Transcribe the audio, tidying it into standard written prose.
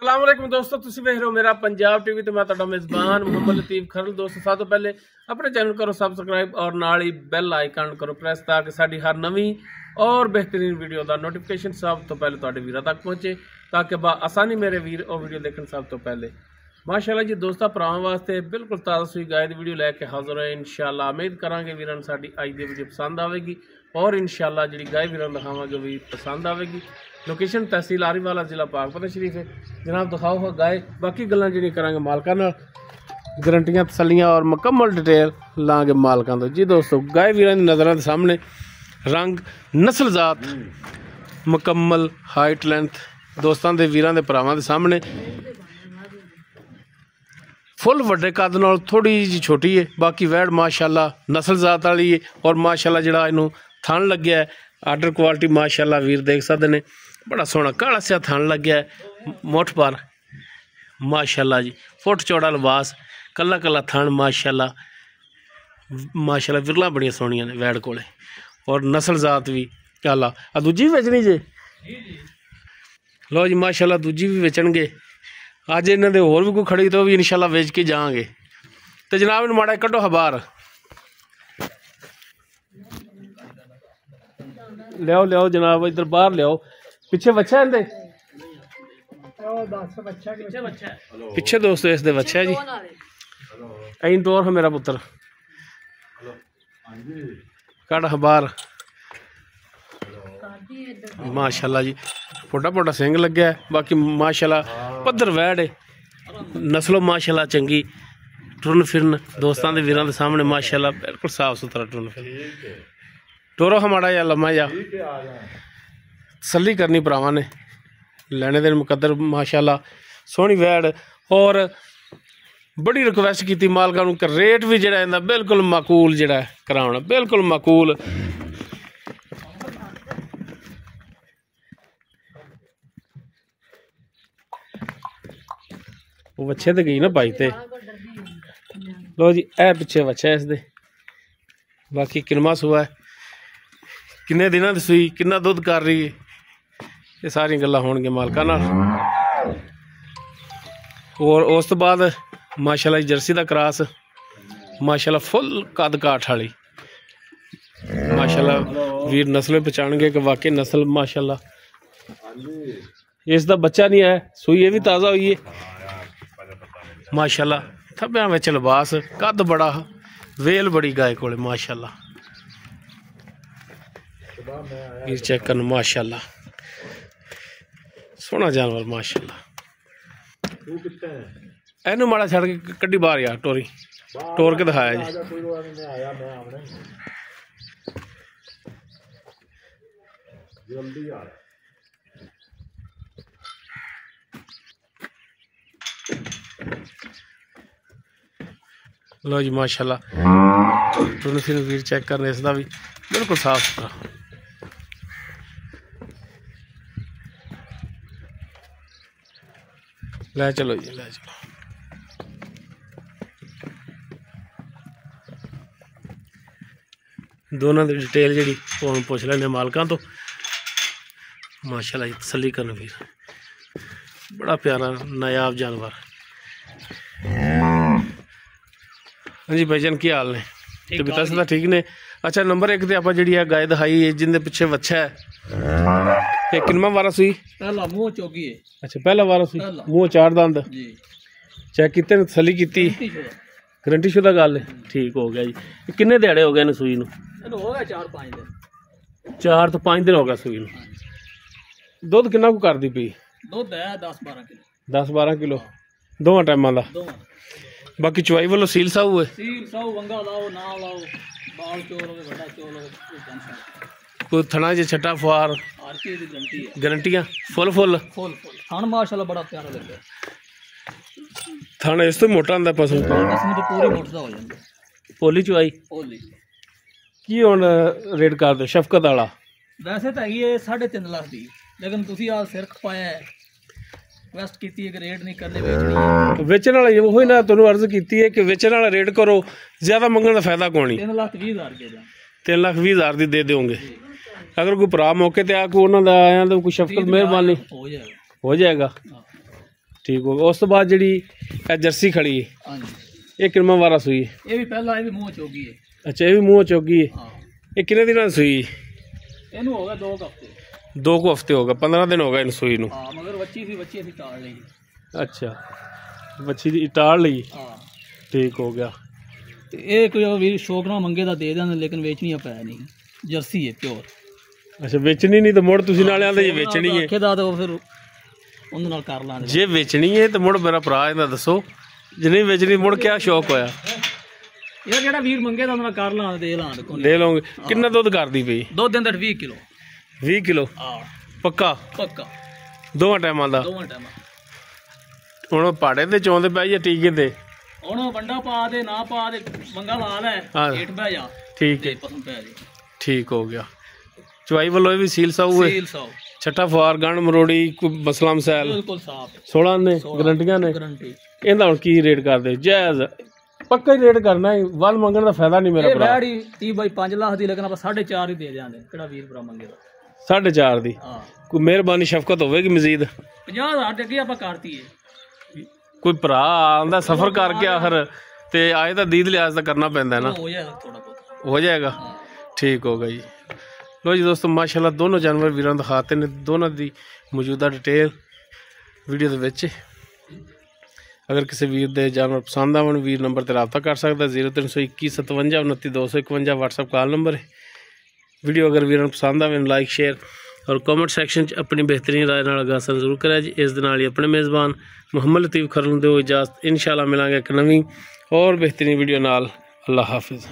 अस्सलामुअलैकुम दोस्तों, तुसी वेख रहे हो मेरा पंजाब टीवी। तो मैं तुहाडा मेज़बान मोहम्मद लतीफ खरल। दोस्तों सब तो पहले अपने चैनल करो सबसक्राइब और नाल ही बेल आइकन करो प्रेस ताकि साडी हर नवी और बेहतरीन वीडियो का नोटिफिकेशन सब तो पहले तुहाडे वीरां तक पहुंचे, ताकि आसानी मेरे वीर और वीडियो देखने सब तो पहले। माशाअल्लाह जी दोस्तों, भरावां वास्ते बिल्कुल ताज़ा सुई गाय की वीडियो लैके हाजिर है। इंशाअल्लाह उम्मीद करांगे वीरां नूं साडी अज दी वीडियो पसंद आवेगी और इंशाअल्लाह जी गाय वीरां नूं दिखावांगे भी पसंद आवेगी। लोकेशन तहसील आरीवाला जिला पाकपत शरीफ है। जनाब दिखाओ हो गाय, बाकी गल्लां जी करांगे मालकां नाल, गारंटियां तसलियां और मुकम्मल डिटेल लांगे मालकां तो। जी दोस्तों, गाय वीरां दी नज़रां दे सामने रंग नस्ल जात मुकम्मल हाइट लेंथ दोस्तों दे वीरां दे भरावां दे सामने फुल वड्डे कद नाल थोड़ी जी छोटी है। बाकी वैड़ माशाअल्लाह नस्ल जात वाली है और माशाअल्लाह जिहड़ा इनू थन लग्या है आर्डर क्वालिटी माशाअल्लाह वीर देख सकते हैं। बड़ा सोहना काला सिया थन लग्या है मुठ पर माशाअल्लाह जी, फुट चौड़ा लिबास कला कला थन माशाअल्लाह माशाअल्लाह। विरला बड़िया सोहनियां ने वैड़ कोले और नस्ल जात भी आला। दूजी भी बेचनी जे लो जी माशाअल्लाह, दूजी भी बेचणगे अज। इन्हां दे होर भी कोई खड़ी तो भी इंशाअल्लाह वेच के जाएंगे। तो जनाब इन माड़ा कड्डो हबार लियाओ लियाओ जनाब, इधर बाहर लियाओ। पिछे बच्चा है इनदे पिछे दोस्तों इसदे बच्चा है जी। ऐन टोर है मेरा पुत्र कड़ हबार माशाअल्लाह जी, पोटा पोटा सिंग लग्या है। बाकी माशाअल्लाह पद्धर वैड़ है, नस्लो माशाअल्लाह चंगी। टुरन फिरन दोस्तों के वीरां दे सामने माशाअल्लाह बिल्कुल साफ सुथरा टुरन फिर। टोरो हमारा या लम्मा जा तसल्ली करनी भरावां ने लैने दे मुकद्दर माशाअल्लाह सोहनी वैड़। और बड़ी रिक्वेस्ट की मालकां नूं कि रेट भी जिहड़ा इहदा बिल्कुल माकूल जिहड़ा कराउणा, बिल्कुल माकूल। वो बच्चे तो गई ना भाई ते लो जी, ए पिछे बच्चा है इसदे। बाकी किनवा सुआ है, किन्ने दिनों दी सुई, किन्ना दुध कर रही है, ये सारी गल्लां होणगे मालकां नाल। और उस तो बाद माशाअल्लाह जर्सी दा क्रॉस माशाअल्लाह फुल कद काठ वाली माशाअल्लाह। वीर नस्ल पहचानगे कि वाकई नस्ल माशाअल्लाह। इसदा बच्चा नहीं है, सुई ये भी ताज़ा हुई है माशाअल्लाह। थब्बियां विच लिबास, कद बड़ा, वेल बड़ी गाय कोले माशाअल्लाह। वीर चेक कर माशाअल्लाह, सोहना जानवर माशाअल्लाह। एनू माड़ा छड़ के कड्डी बाहर यार, टोरी टोर के दिखाया जी। लो जी माशाअल्लाह, टुरन फिर वीर चेक करने इसका भी बिल्कुल साफ सुथरा। ले चलो जी, ले चलो। दोनों की डिटेल जी पुछ लेने मालकां तो माशाअल्लाह जी। तसल्ली करन फिर बड़ा प्यारा नायाब जानवर। हाँ जी भाईजान, की हाल ने? तबीयत तो ठीक ने? अच्छा, नंबर एक तो आप जी गाय दिखाई है जिंदे पिछे बच्चा है, किनवा वारस हुई? पहला मुंह चौकी है। अच्छा, पहला वारस हुई, मुंह चार दंद चेक किते ने, तसल्ली की, गारंटी शुदा गल है। ठीक हो गया जी। किन्ने दिहाड़े हो गए सूई नूं? हो गया 4-5 दिन। 4 तो 5 दिन हो गया सूई नूं। दुध किन्ना को करदी पई? दुध है 10-12 किलो। 10-12 किलो दोवां टाइमां दा। बाकी चवाई वालों सील साहू है? सील साहू वंगा लाओ ना लाओ, बाल चोर हो बड़ा चोर हो, कोई थना जे छट्टा फुआर आरके दी गारंटी है। गारंटियां फुल फुल फुल फुल थान माशाअल्लाह बड़ा प्यारा लगदा है। थान इस तो मोटा हुंदा पशु तो इसमें तो पूरी मोटा हो जांदा। पोली चवाई पोली की हुण रेट कर दो शफकत वाला? वैसे तो है 3.5 लाख दी, लेकिन तुसी आ सिर खपाया है, रिक्वेस्ट की है कि रेट नहीं करने, बेचनी है। बेचने वाला वही ना तुहानू अर्ज की है कि बेचने वाला रेट करो, ज्यादा मंगने का फायदा कौन नहीं। 3,20,000 के 3,20,000 दी दे दोगे। अगर कोई भरा मौके ते आके उन्होंने आया तो कुछ शफकत मेहरबानी हो जाएगा। हो जाएगा। ठीक हो गया। उस तो बाद जी जर्सी खड़ी है, हाँ जी, ये कितना वारा सूई? ये भी पहला, ये भी मुँह चौगी है। अच्छा, ये भी मुँह चौगी है। हाँ, ये कितने दिन सूई? इनू हो गया 2 हफ्ते। 2 हफ्ते हो गए, 15 दिन हो गए इन सूई नू। हाँ, मगर बच्ची असी टाल ली। अच्छा, बच्ची दी टाल ली। हाँ, ठीक हो गया। ये कोई भी शौक ना मंगे दा दे देंगे, लेकिन वेचनी पै नहीं, जर्सी है प्योर। अच्छा, बेचनी नहीं तो मुड़ तुसी नाल आंदे जे बेचनी है। आखेदा तो फिर उन नाल कर लांगे। जे बेचनी है तो मुड़ मेरा भरा इहदा दसो, जे नहीं बेचनी मुड़ क्या शौक होया? यार जेड़ा वीर मंगे दा उन नाल कर लां, दे लां कोई। दे लोगे। कितना दुध करदी पई? 2 दिन तक 20 किलो। 20 किलो हाँ, पक्का? पक्का, दोवां टाइमां दा? दोवां टाइम। हुण पाड़े ते चौंदे पै या टीके ते? ਹੁਣ ਵੰਡਾ ਪਾ ਦੇ ਨਾ ਪਾ ਦੇ, ਮੰਗਾ ਲਾ ਲੈ, ਏਟ ਬਹਿ ਜਾ। ठीक है, ਪਸੰਦ ਪੈ ਜਾ। ठीक हो गया। चुवाई वालों भी सील साऊ है, ਸੀਲ 100 छठा फुआर गंड मरोड़ी कोई मसला मसैल ਬਿਲਕੁਲ ਸਾਫ 16 ने गारंटियां ने। ਗਾਰੰਟੀ। ਇਹਦਾ ਹੁਣ ਕੀ ਰੇਟ ਕਰਦੇ? ਜਾਇਜ਼ ਪੱਕਾ ਹੀ ਰੇਟ ਕਰਨਾ ਹੈ, ਵੱਲ ਮੰਗਣ ਦਾ ਫਾਇਦਾ ਨਹੀਂ ਮੇਰਾ ਇਹ ਭਰਾ। ਬੈੜੀ 30 ਬਾਈ 5 ਲੱਖ ਦੀ, ਲੇਕਿਨ ਆਪਾਂ 4.5 ਹੀ ਦੇ ਦਿਆਂਗੇ। ਕਿਹੜਾ ਵੀਰ ਭਰਾ ਮੰਗੇਗਾ? 4.5 ਦੀ ਹਾਂ, ਕੋਈ ਮਿਹਰਬਾਨੀ ਸ਼ਫਕਤ ਹੋਵੇਗੀ ਮਜ਼ੀਦ? 50,000 ਦੇ ਅੱਗੇ ਆਪਾਂ ਕਰਤੀ ਹੈ। ਕੋਈ ਭਰਾ ਆਂਦਾ ਸਫਰ ਕਰਕੇ ਆਖਰ ਤੇ ਆਏ ਤਾਂ ਦੀਦ ਲਿਹਾਜ਼ ਤਾਂ ਕਰਨਾ ਪੈਂਦਾ ਨਾ, ਹੋ ਜਾਏਗਾ ਥੋੜਾ ਬਹੁਤ। ਹੋ ਜਾਏਗਾ। ठीक होगा जी। लो जी दोस्तों, माशाल्लाह दोनों जानवर वीरां दिखाते ने, दोनों की मौजूदा डिटेल वीडियो दे विच। अगर किसी वीर दे जानवर पसंद आवन, वीर नंबर ते रब्ता कर सकता। 0321 57 29 251 व्हाट्सएप कॉल नंबर है। वीडियो अगर वीरां पसंद आवे लाइक शेयर और कमेंट सैक्शन अपनी बेहतरीन राय नाल आगाह जरूर करें जी। इस दे नाल ही अपने मेज़बान मुहम्मद लतीफ़ खरल दे इजाज़त। इंशाअल्लाह मिलांगे एक नवीं और बेहतरीन वीडियो नाल। अल्लाह हाफिज़।